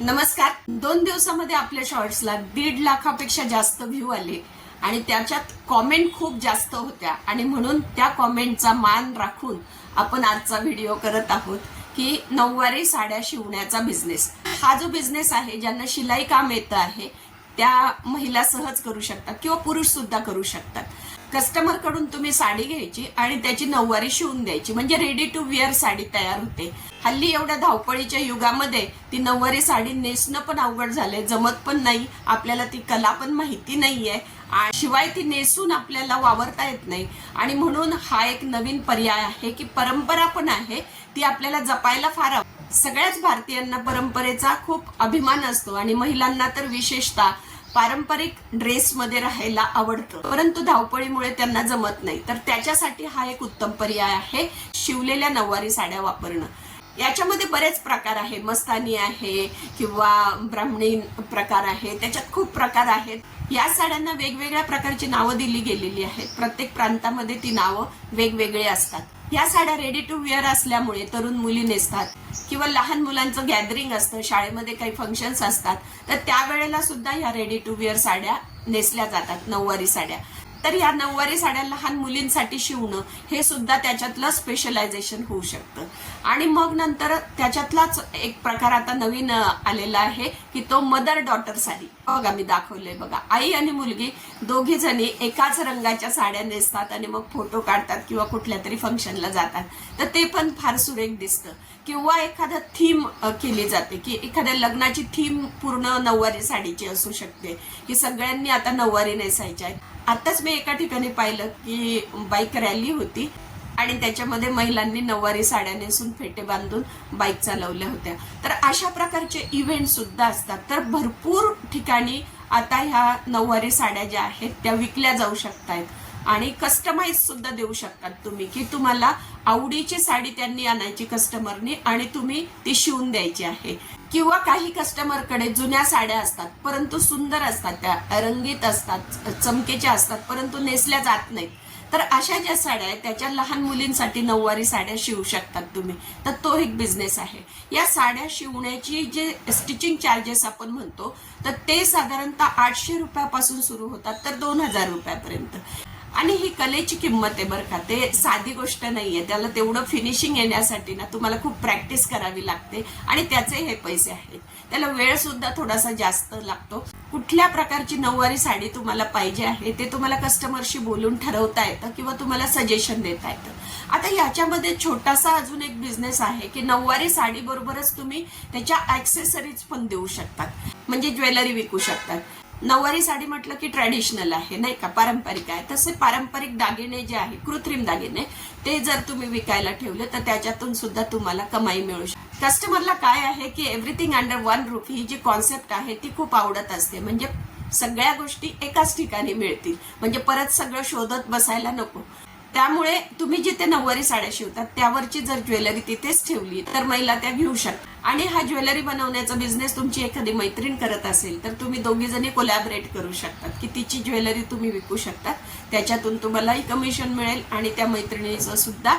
नमस्कार. 2 दिवसामध्ये आपल्या शॉर्ट्सला 1.5 लाखापेक्षा जास्त व्ह्यू आले आणि त्याच्यात कॉमेंट खूप जास्त होत्या आणि म्हणून त्या कॉमेंटचा मान राखून आपण आजचा व्हिडिओ करत आहोत की नऊवारी साड्या शिवण्याचा बिझनेस. हा जो बिझनेस आहे, ज्यांना शिलाई काम येतं आहे त्या महिला सहज करू शकतात किंवा पुरुष सुद्धा करू शकतात. कस्टमर कडून तुम्ही साडी घ्यायची आणि त्याची नऊवारी शिवून द्यायची, म्हणजे रेडी टू वेअर साडी तयार होते. हल्ली एवढ्या धावपळीच्या युगामध्ये ती नऊवारी साडी नेसणं पण अवघड झालंय, जमत पण नाही, आपल्याला ती कला पण माहिती नाहीये, शिवाय ती नेसून आपल्याला वावरता येत नाही. आणि म्हणून हा एक नवीन पर्याय आहे की परंपरा पण आहे ती आपल्याला जपायला फार. सगळ्याच भारतीयांना परंपरेचा खूप अभिमान असतो आणि महिलांना तर विशेषतः पारंपरिक ड्रेसमध्ये राहायला आवडतं, परंतु धावपळीमुळे त्यांना जमत नाही. तर त्याच्यासाठी हा एक उत्तम पर्याय आहे शिवलेल्या नऊवारी साड्या वापरणं. याच्यामध्ये बरेच प्रकार आहे, मस्तानी आहे किंवा ब्राह्मणी प्रकार आहे, त्याच्यात खूप प्रकार आहेत. या साड्यांना वेगवेगळ्या प्रकारची नावं दिली गेलेली आहेत. प्रत्येक प्रांतामध्ये ती नावं वेगवेगळी असतात. या साड्या रेडी टू वेअर असल्यामुळे तरुण मुली नेसतात किंवा लहान मुलांचं गॅदरिंग असतं, शाळेमध्ये काही फंक्शन्स असतात, तर त्यावेळेला सुद्धा या रेडी टू वेअर साड्या नेसल्या जातात, नऊवारी साड्या. तर या नऊवारी साड्या लहान मुलींसाठी शिवणं हे सुद्धा त्याच्यातलं स्पेशलायझेशन होऊ शकतं. आणि मग नंतर त्याच्यातलाच एक प्रकार आता नवीन आलेला आहे की तो मदर डॉटर साडी. बघा, मी दाखवलंय बघा, आई आणि मुलगी दोघी जणी एकाच रंगाच्या साड्या नेसतात आणि मग फोटो काढतात किंवा कुठल्या तरी फंक्शनला जातात, तर ते पण फार सुरेख दिसतं. किंवा एखादा थीम केली जाते की एखाद्या लग्नाची थीम पूर्ण नऊवारी साडीची असू शकते की सगळ्यांनी आता नऊवारी नेसायच्या आहेत. आताच मी एका ठिकाणी पाहिलं की बाईक रॅली होती आणि त्याच्यामध्ये महिलांनी नऊवारी साड्या नेसून फेटे बांधून बाईक चालवल्या होत्या. तर अशा प्रकारचे इव्हेंट सुद्धा असतात. तर भरपूर ठिकाणी आता ह्या नऊवारी साड्या ज्या आहेत त्या विकल्या जाऊ शकतात आणि कस्टमाइज सुद्धा देऊ शकतात तुम्ही, की तुम्हाला आवडीची साडी त्यांनी आणायची कस्टमरनी आणि तुम्ही ती शिवून द्यायची आहे. किंवा काही कस्टमरकडे जुन्या साड्या असतात परंतु सुंदर असतात, त्या रंगीत असतात, चमकेच्या असतात, परंतु नेसल्या जात नाहीत. तर अशा ज्या साड्या आहेत त्याच्या लहान मुलींसाठी नऊवारी साड्या शिवू शकतात तुम्ही. तर तो एक बिझनेस आहे. या साड्या शिवण्याची जे स्टिचिंग चार्जेस आपण म्हणतो तर ते साधारणतः 800 रुपयापासून सुरू होतात तर 2000 रुपयापर्यंत. आणि ही कलेची किंमत आहे बरं का, ते साधी गोष्ट नाहीये. त्याला तेवढं फिनिशिंग येण्यासाठी ना तुम्हाला खूप प्रॅक्टिस करावी लागते आणि त्याचे हे पैसे आहेत. त्याला वेळ सुद्धा थोडासा जास्त लागतो. कुठल्या प्रकारची नऊवारी साडी तुम्हाला पाहिजे आहे ते तुम्हाला कस्टमरशी बोलून ठरवता येतं किंवा तुम्हाला सजेशन देता येतं. आता याच्यामध्ये छोटासा अजून एक बिझनेस आहे की नऊवारी साडी बरोबरच तुम्ही त्याच्या ऍक्सेसरीज पण देऊ शकतात, म्हणजे ज्वेलरी विकू शकतात. नऊवारी साडी म्हटलं की ट्रॅडिशनल आहे नाही का, पारंपरिक आहे. तसे पारंपरिक दागिने जे आहे, कृत्रिम दागिने, ते जर तुम्ही विकायला ठेवले तर त्याच्यातून सुद्धा तुम्हाला कमाई मिळू शकते. कस्टमरला काय आहे की एव्हरीथिंग अंडर वन रूफ ही जी कॉन्सेप्ट आहे ती खूप आवडत असते. म्हणजे सगळ्या गोष्टी एकाच ठिकाणी मिळतील, म्हणजे परत सगळं शोधत बसायला नको. त्यामुळे तुम्ही जिथे नऊवारी साड्या शिवतात त्यावरची जर ज्वेलरी तिथेच ठेवली तर महिला त्या घेऊ शकतात. आणि हा ज्वेलरी बनवण्याचा बिझनेस तुमची एखादी मैत्रीण करत असेल तर तुम्ही दोघी जणी कोलॅबरेट करू शकतात की तिची ज्वेलरी तुम्ही विकू शकतात, त्याच्यातून तुम्हालाही कमिशन मिळेल आणि त्या मैत्रिणीचं सुद्धा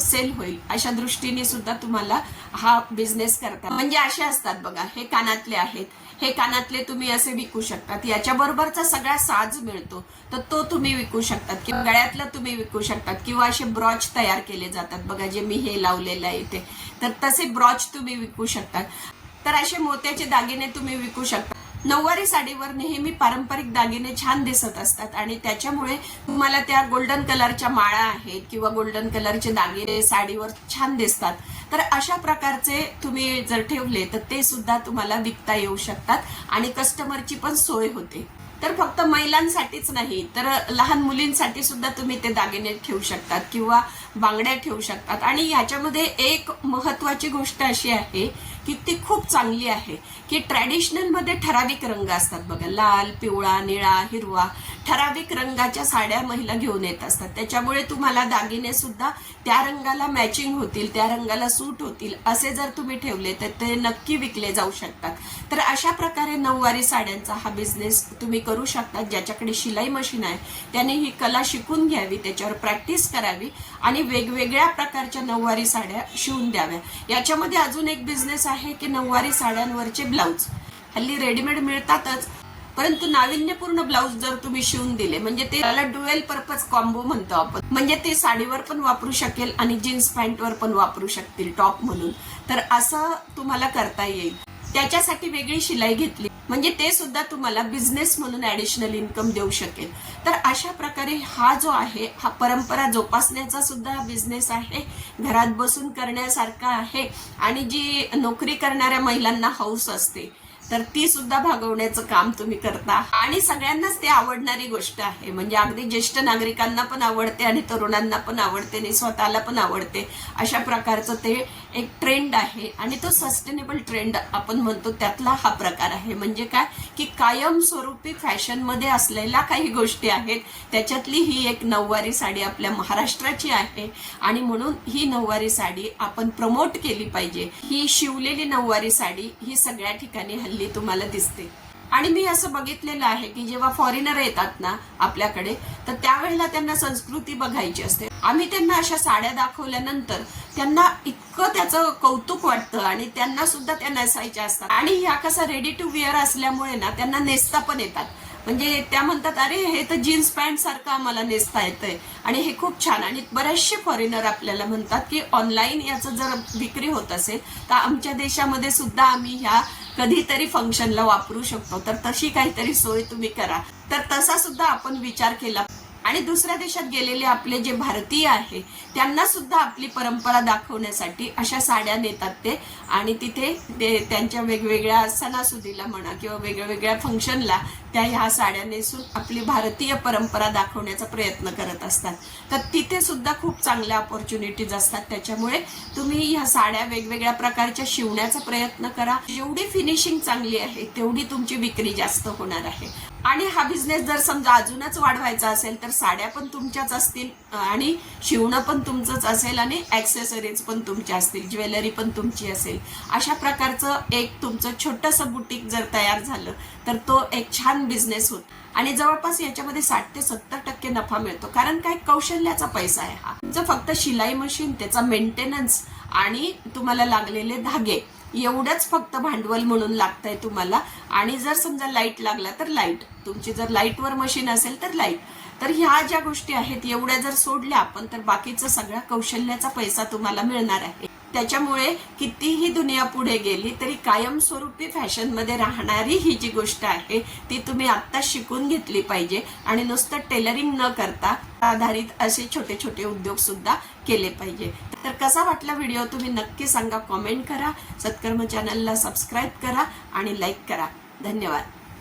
सेल होईल. अशा दृष्टीने सुद्धा तुम्हाला हा बिझनेस करता. म्हणजे असे असतात बघा, हे कानातले आहेत, हे कानातले तुम्ही असे विकू शकतात, याच्या बरोबरचा सगळा साज मिळतो तर तो तुम्ही विकू शकतात किंवा गळ्यातलं तुम्ही विकू शकतात. किंवा असे ब्रॉच तयार केले जातात बघा, जे मी हे लावलेलं आहे इथे, तर तसे ब्रॉच तुम्ही विकू शकतात. तर असे मोत्याचे दागिने तुम्ही विकू शकता. नऊवारी साडीवर नेहमी पारंपरिक दागिने छान दिसत असतात आणि त्याच्यामुळे तुम्हाला त्या गोल्डन कलरच्या माळा आहेत किंवा गोल्डन कलरचे दागिने साडीवर छान दिसतात. तर अशा प्रकारचे तुम्ही जर ठेवले तर ते सुद्धा तुम्हाला विकता येऊ शकतात आणि कस्टमरची पण सोय होते. तर फक्त महिलांसाठीच नाही तर लहान मुलींसाठी सुद्धा तुम्ही ते दागिने ठेवू शकतात किंवा बांगड्या ठेवू शकतात. आणि याच्यामध्ये एक महत्वाची गोष्ट अशी आहे की ती खूप चांगली आहे की ट्रॅडिशनल मध्ये ठराविक रंग असतात बघा, लाल, पिवळा, निळा, हिरवा, ठराविक रंगाच्या साड्या महिला घेऊन येत असतात. त्याच्यामुळे तुम्हाला दागिने सुद्धा त्या रंगाला मॅचिंग होतील, त्या रंगाला सूट होतील असे जर तुम्ही ठेवले तर ते नक्की विकले जाऊ शकतात. तर अशा प्रकारे नऊवारी साड्यांचा हा बिझनेस तुम्ही करू शकता. ज्याच्याकडे शिलाई मशीन आहे त्याने ही कला शिकून घ्यावी, त्याच्यावर प्रॅक्टिस करावी आणि वेगवेगळ्या प्रकारच्या नऊवारी साड्या शिवून द्याव्या. याच्यामध्ये अजून एक बिझनेस आहे आहे की नऊवारी साड्यांवरचे ब्लाऊज हल्ली रेडीमेड मिळतातच, परंतु नाविन्यपूर्ण ब्लाऊज जर तुम्ही शिवून दिले म्हणजे ते त्याला ड्युएल पर्पज कॉम्बो म्हणतो आपण, म्हणजे ते साडीवर पण वापरू शकेल आणि जीन्स पॅन्टवर पण वापरू शकतील टॉप म्हणून, तर असं तुम्हाला करता येईल. त्याच्यासाठी वेगळी शिलाई घेतली म्हणजे ते सुद्धा तुम्हाला बिझनेस म्हणून ऍडिशनल इन्कम देऊ शकेल. तर अशा प्रकारे हा जो आहे हा परंपरा जोपासण्याचा सुद्धा बिझनेस आहे, घरात बसून करण्यासारखा आहे आणि जी नोकरी करणाऱ्या महिलांना हौस असते तर ती सुद्धा भागवण्याचं काम तुम्ही करता आणि सगळ्यांनाच ते आवडणारी गोष्ट आहे. म्हणजे अगदी ज्येष्ठ नागरिकांना पण आवडते आणि तरुणांना पण आवडते आणि स्वतःला पण आवडते. अशा प्रकारचं ते एक ट्रेंड आहे आणि तो सस्टेनेबल ट्रेंड आपण म्हणतो त्यातला हा प्रकार आहे. म्हणजे काय की कायमस्वरूपी फॅशनमध्ये असलेल्या काही गोष्टी आहेत, त्याच्यातली ही एक नऊवारी साडी आपल्या महाराष्ट्राची आहे आणि म्हणून ही नऊवारी साडी आपण प्रमोट केली पाहिजे. ही शिवलेली नऊवारी साडी ही सगळ्या ठिकाणी हल्ली तुम्हाला दिसते. आणि मी असं बघितलेलं आहे की जेव्हा फॉरेनर येतात ना आपल्याकडे तर त्यावेळेला त्यांना संस्कृती बघायची असते. आम्ही त्यांना अशा साड्या दाखवल्यानंतर त्यांना इतकं त्याचं कौतुक वाटतं आणि त्यांना सुद्धा त्या नेसायच्या असतात आणि ह्या कसा रेडी टू वेअर असल्यामुळे ना त्यांना नेसता पण येतात. म्हणजे त्या म्हणतात अरे हे तर जीन्स पॅन्ट सारखं आम्हाला नेसता येतंय आणि हे खूप छान. आणि बरेचसे फॉरेनर आपल्याला म्हणतात की ऑनलाईन याचं जर विक्री होत असेल तर आमच्या देशामध्ये सुद्धा आम्ही ह्या कधीतरी फंक्शनला वापरू शकतो, तर तशी काहीतरी सोय तुम्ही करा. तर तसा सुद्धा आपण विचार केला. आणि दुसऱ्या देशात गेलेले आपले जे भारतीय आहे त्यांना सुद्धा आपली परंपरा दाखवण्यासाठी अशा साड्या नेतात ते आणि तिथे ते त्यांच्या वेगवेगळ्या सणासुदीला म्हणा किंवा वेगवेगळ्या फंक्शनला त्या ह्या साड्या नेसून आपली भारतीय परंपरा दाखवण्याचा प्रयत्न करत असतात. तर तिथे सुद्धा खूप चांगल्या ऑपॉर्च्युनिटीज असतात. त्याच्यामुळे तुम्ही ह्या साड्या वेगवेगळ्या प्रकारच्या शिवण्याचा प्रयत्न करा. जेवढी फिनिशिंग चांगली आहे तेवढी तुमची विक्री जास्त होणार आहे. आणि हा बिझनेस जर समजा अजूनच वाढवायचा असेल तर साड्या पण तुमच्याच असतील आणि शिवणं पण तुमचंच असेल आणि ऍक्सेसरीज पण तुमच्या असतील, ज्वेलरी पण तुमची असेल. अशा प्रकारचं एक तुमचं छोटंसं बुटीक जर तयार झालं तर तो एक छान बिझनेस होतो आणि जवळपास याच्यामध्ये 60 ते 70% नफा मिळतो. कारण काय कौशल्याचा पैसा आहे हा. तुमचं फक्त शिलाई मशीन, त्याचा मेंटेनन्स आणि तुम्हाला लागलेले धागे एवढंच फक्त भांडवल म्हणून लागतंय तुम्हाला. आणि जर समजा लाईट लागला तर लाईट, तुमची जर लाईटवर मशीन असेल तर लाईट. तर ह्या ज्या गोष्टी आहेत एवढ्या जर सोडल्या आपण तर बाकीचा सगळा कौशल्याचा पैसा तुम्हाला मिळणार आहे. त्याच्यामुळे कितीही दुनिया पुढे गेली तरी कायमस्वरूपी फॅशनमध्ये राहणारी ही जी गोष्ट आहे ती तुम्ही आत्ता शिकून घेतली पाहिजे आणि नुसतं टेलरिंग न करता आधारित असे छोटे छोटे उद्योग सुद्धा केले पाहिजे. तर कसा वाटला व्हिडिओ तुम्ही नक्की सांगा, कॉमेंट करा, सत्कर्म चॅनलला सबस्क्राईब करा आणि लाईक करा. धन्यवाद.